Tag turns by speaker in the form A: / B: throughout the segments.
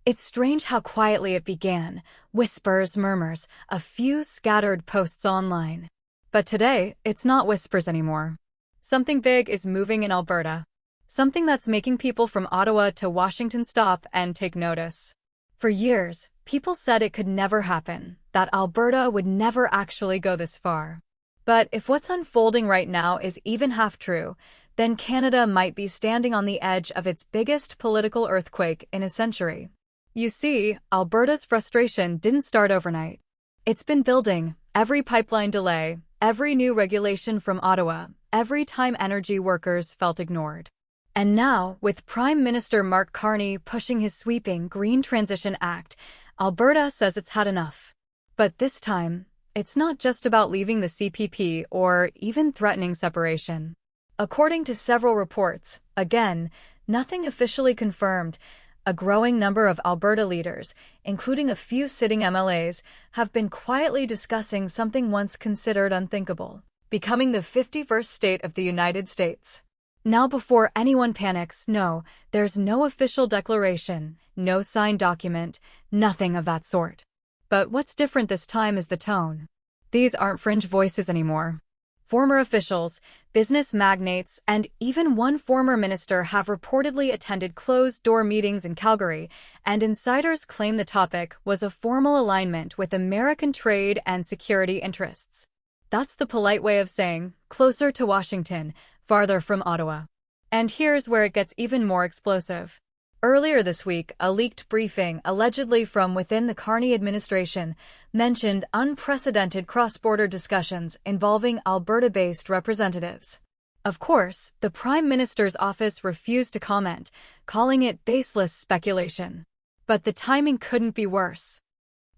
A: It's strange how quietly it began, whispers, murmurs, a few scattered posts online. But today, it's not whispers anymore. Something big is moving in Alberta. Something that's making people from Ottawa to Washington stop and take notice. For years, people said it could never happen, that Alberta would never actually go this far. But if what's unfolding right now is even half true, then Canada might be standing on the edge of its biggest political earthquake in a century. You see, Alberta's frustration didn't start overnight. It's been building, every pipeline delay, every new regulation from Ottawa, every time energy workers felt ignored. And now, with Prime Minister Mark Carney pushing his sweeping Green Transition Act, Alberta says it's had enough. But this time, it's not just about leaving the CPP or even threatening separation. According to several reports, again, nothing officially confirmed, a growing number of Alberta leaders, including a few sitting MLAs, have been quietly discussing something once considered unthinkable: becoming the 51st state of the United States. Now, before anyone panics, no, there's no official declaration, no signed document, nothing of that sort. But what's different this time is the tone. These aren't fringe voices anymore. Former officials, business magnates, and even one former minister have reportedly attended closed-door meetings in Calgary, and insiders claim the topic was a formal alignment with American trade and security interests. That's the polite way of saying, closer to Washington, farther from Ottawa. And here's where it gets even more explosive. Earlier this week, a leaked briefing, allegedly from within the Carney administration, mentioned unprecedented cross-border discussions involving Alberta-based representatives. Of course, the Prime Minister's office refused to comment, calling it baseless speculation. But the timing couldn't be worse.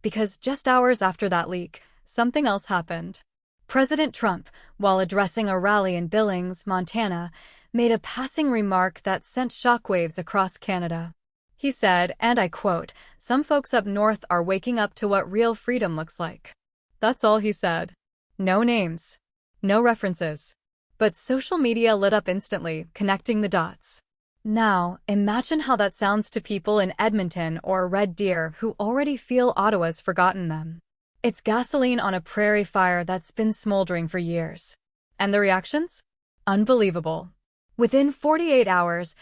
A: Because just hours after that leak, something else happened. President Trump, while addressing a rally in Billings, Montana, made a passing remark that sent shockwaves across Canada. He said, and I quote, "Some folks up north are waking up to what real freedom looks like." That's all he said. No names. No references. But social media lit up instantly, connecting the dots. Now, imagine how that sounds to people in Edmonton or Red Deer who already feel Ottawa's forgotten them. It's gasoline on a prairie fire that's been smoldering for years. And the reactions? Unbelievable. Within 48 hours,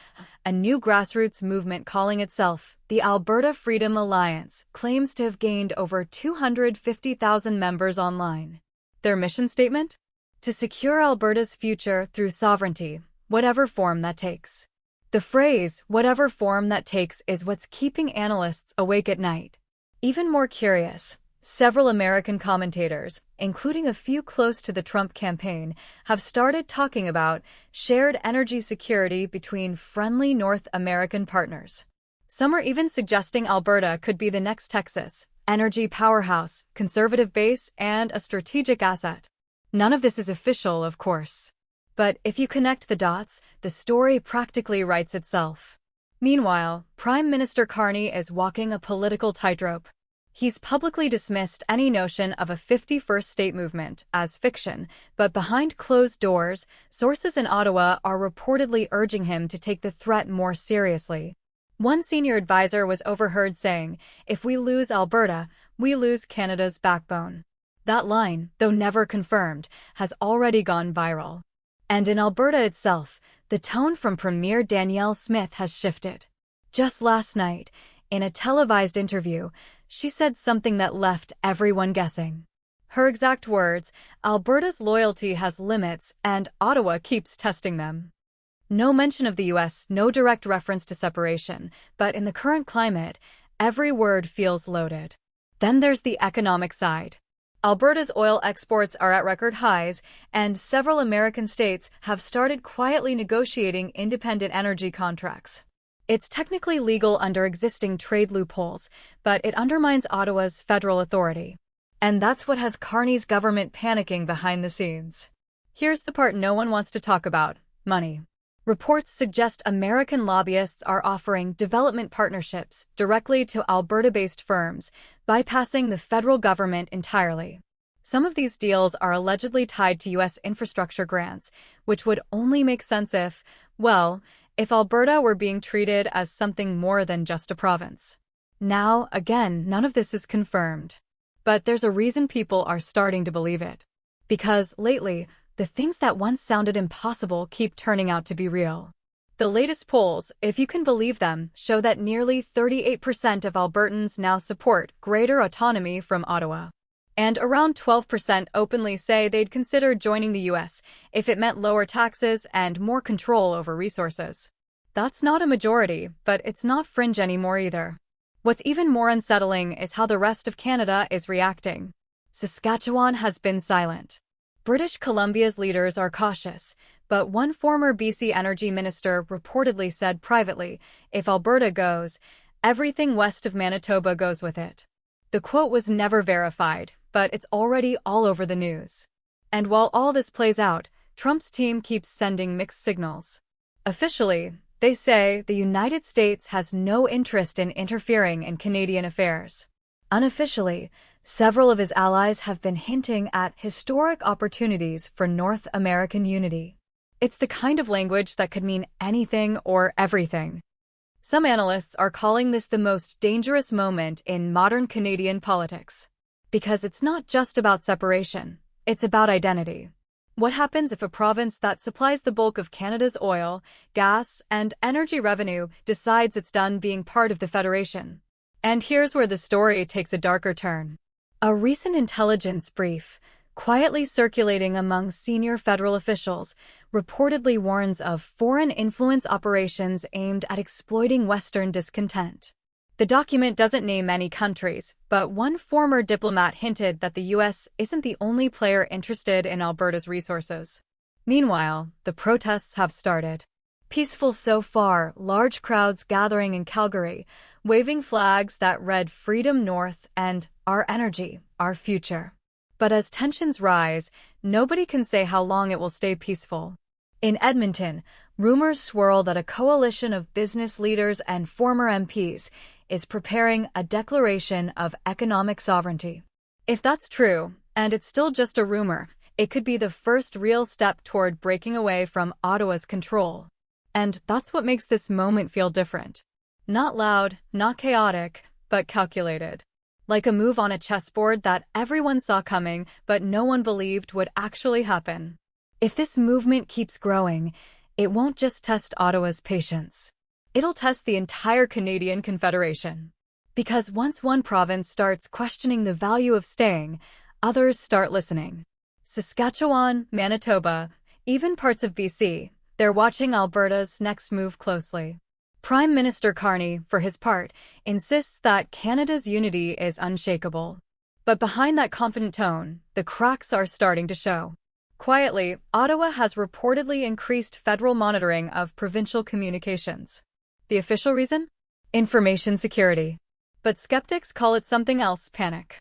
A: a new grassroots movement calling itself the Alberta Freedom Alliance claims to have gained over 250,000 members online. Their mission statement? To secure Alberta's future through sovereignty, whatever form that takes. The phrase, whatever form that takes, is what's keeping analysts awake at night. Even more curious, several American commentators, including a few close to the Trump campaign, have started talking about shared energy security between friendly North American partners. Some are even suggesting Alberta could be the next Texas, energy powerhouse, conservative base, and a strategic asset. None of this is official, of course. But if you connect the dots, the story practically writes itself. Meanwhile, Prime Minister Carney is walking a political tightrope. He's publicly dismissed any notion of a 51st state movement as fiction, but behind closed doors, sources in Ottawa are reportedly urging him to take the threat more seriously. One senior advisor was overheard saying, "If we lose Alberta, we lose Canada's backbone." That line, though never confirmed, has already gone viral. And in Alberta itself, the tone from Premier Danielle Smith has shifted. Just last night, in a televised interview, she said something that left everyone guessing. Her exact words, "Alberta's loyalty has limits, and Ottawa keeps testing them." No mention of the U.S., no direct reference to separation, but in the current climate, every word feels loaded. Then there's the economic side. Alberta's oil exports are at record highs, and several American states have started quietly negotiating independent energy contracts. It's technically legal under existing trade loopholes, but it undermines Ottawa's federal authority. And that's what has Carney's government panicking behind the scenes. Here's the part no one wants to talk about: money. Reports suggest American lobbyists are offering development partnerships directly to Alberta-based firms, bypassing the federal government entirely. Some of these deals are allegedly tied to U.S. infrastructure grants, which would only make sense if Alberta were being treated as something more than just a province. Now, again, none of this is confirmed. But there's a reason people are starting to believe it. Because, lately, the things that once sounded impossible keep turning out to be real. The latest polls, if you can believe them, show that nearly 38% of Albertans now support greater autonomy from Ottawa. And around 12% openly say they'd consider joining the US if it meant lower taxes and more control over resources. That's not a majority, but it's not fringe anymore either. What's even more unsettling is how the rest of Canada is reacting. Saskatchewan has been silent. British Columbia's leaders are cautious, but one former BC energy minister reportedly said privately, if Alberta goes, everything west of Manitoba goes with it. The quote was never verified, but it's already all over the news. And while all this plays out, Trump's team keeps sending mixed signals. Officially, they say the United States has no interest in interfering in Canadian affairs. Unofficially, several of his allies have been hinting at historic opportunities for North American unity. It's the kind of language that could mean anything or everything. Some analysts are calling this the most dangerous moment in modern Canadian politics. Because it's not just about separation, it's about identity. What happens if a province that supplies the bulk of Canada's oil, gas, and energy revenue decides it's done being part of the Federation? And here's where the story takes a darker turn. A recent intelligence brief, quietly circulating among senior federal officials, reportedly warns of foreign influence operations aimed at exploiting Western discontent. The document doesn't name any countries, but one former diplomat hinted that the US isn't the only player interested in Alberta's resources. Meanwhile, the protests have started. Peaceful so far, large crowds gathering in Calgary, waving flags that read Freedom North and Our Energy, Our Future. But as tensions rise, nobody can say how long it will stay peaceful. In Edmonton, rumors swirl that a coalition of business leaders and former MPs is preparing a declaration of economic sovereignty. If that's true, and it's still just a rumor, it could be the first real step toward breaking away from Ottawa's control. And that's what makes this moment feel different. Not loud, not chaotic, but calculated. Like a move on a chessboard that everyone saw coming, but no one believed would actually happen. If this movement keeps growing, it won't just test Ottawa's patience. It'll test the entire Canadian Confederation. Because once one province starts questioning the value of staying, others start listening. Saskatchewan, Manitoba, even parts of BC, they're watching Alberta's next move closely. Prime Minister Carney, for his part, insists that Canada's unity is unshakable. But behind that confident tone, the cracks are starting to show. Quietly, Ottawa has reportedly increased federal monitoring of provincial communications. The official reason? Information security. But skeptics call it something else: panic.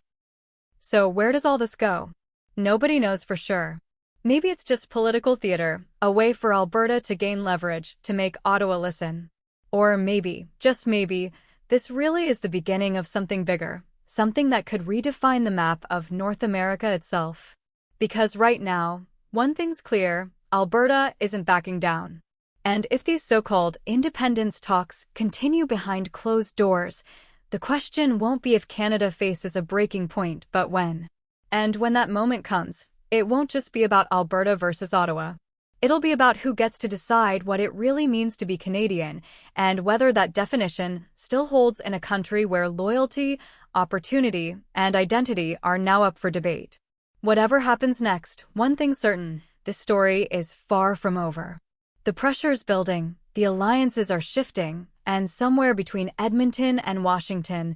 A: So where does all this go? Nobody knows for sure. Maybe it's just political theater, a way for Alberta to gain leverage, to make Ottawa listen. Or maybe, just maybe, this really is the beginning of something bigger, something that could redefine the map of North America itself. Because right now, one thing's clear: Alberta isn't backing down. And if these so-called independence talks continue behind closed doors, the question won't be if Canada faces a breaking point, but when. And when that moment comes, it won't just be about Alberta versus Ottawa. It'll be about who gets to decide what it really means to be Canadian, and whether that definition still holds in a country where loyalty, opportunity, and identity are now up for debate. Whatever happens next, one thing's certain: this story is far from over. The pressure's building, the alliances are shifting, and somewhere between Edmonton and Washington,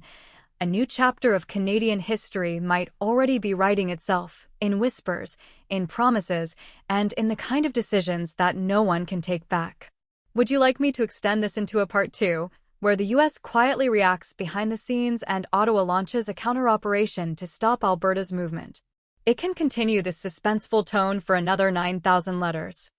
A: a new chapter of Canadian history might already be writing itself, in whispers, in promises, and in the kind of decisions that no one can take back. Would you like me to extend this into a part 2, where the US quietly reacts behind the scenes and Ottawa launches a counter-operation to stop Alberta's movement? It can continue this suspenseful tone for another 9,000 letters.